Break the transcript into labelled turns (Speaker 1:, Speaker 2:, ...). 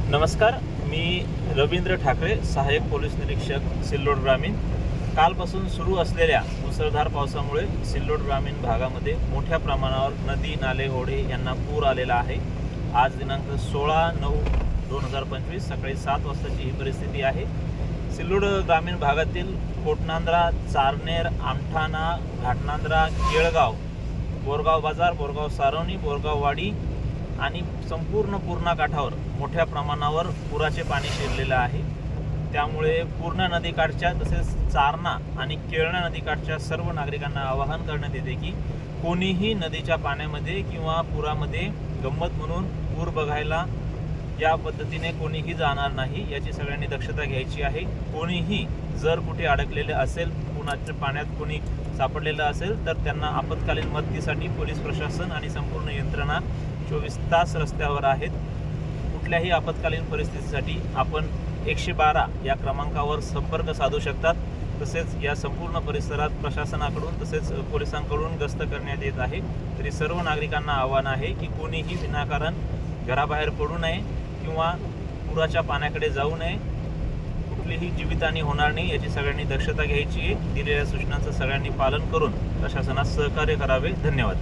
Speaker 1: नमस्कार, मी रवींद्र ठाकरे, सहाय्यक पोलीस निरीक्षक, सिल्लोड ग्रामीण. कालपासून सुरू असलेल्या मुसळधार पावसामुळे सिल्लोड ग्रामीण भागामध्ये मोठ्या प्रमाणावर नदी, नाले, ओढे यांना पूर आलेला आहे. आज दिनांक 16/9/2025 सकाळी 7 वाजताची ही परिस्थिती आहे. सिल्लोड ग्रामीण भागातील कोटनांद्रा, चारनेर, आमठाणा, घाटनांद्रा, केळगाव, बोरगाव बाजार, बोरगाव सारवणी, बोरगाव वाडी आणि संपूर्ण पूर्णा काठावर मोठ्या प्रमाणावर पुराचे पाणी शिरलेलं आहे. त्यामुळे पूर्णा नदीकाठच्या तसेच चारणा आणि केळणा नदीकाठच्या सर्व नागरिकांना आवाहन करण्यात येते की कोणीही नदीच्या पाण्यामध्ये किंवा पुरामध्ये गंमत म्हणून पूर बघायला या पद्धतीने कोणीही जाणार नाही, याची सगळ्यांनी दक्षता घ्यायची आहे. कोणीही जर कुठे अडकलेले असेल, पुराच्या पाण्यात कोणी सापडलेलं असेल तर त्यांना आपत्कालीन मदतीसाठी पोलीस प्रशासन आणि संपूर्ण यंत्रणा 24 तास रस्त्यावर आहेत. कुठल्याही आपत्कालीन परिस्थितीसाठी आपण 112 या क्रमांकावर संपर्क साधू शकतात. तसेच या संपूर्ण परिसरात प्रशासनाकडून तसेच पोलिसांकडून गस्त करण्यात येत आहे. तरी सर्व नागरिकांना आव्हान आहे की कोणीही विनाकारण घराबाहेर पडू नये किंवा पुराच्या पाण्याकडे जाऊ नये. कुठलीही जीवितहानी होणार नाही याची सगळ्यांनी दक्षता घ्यायची आहे. दिलेल्या सूचनांचं सगळ्यांनी पालन करून प्रशासनास सहकार्य करावे. धन्यवाद.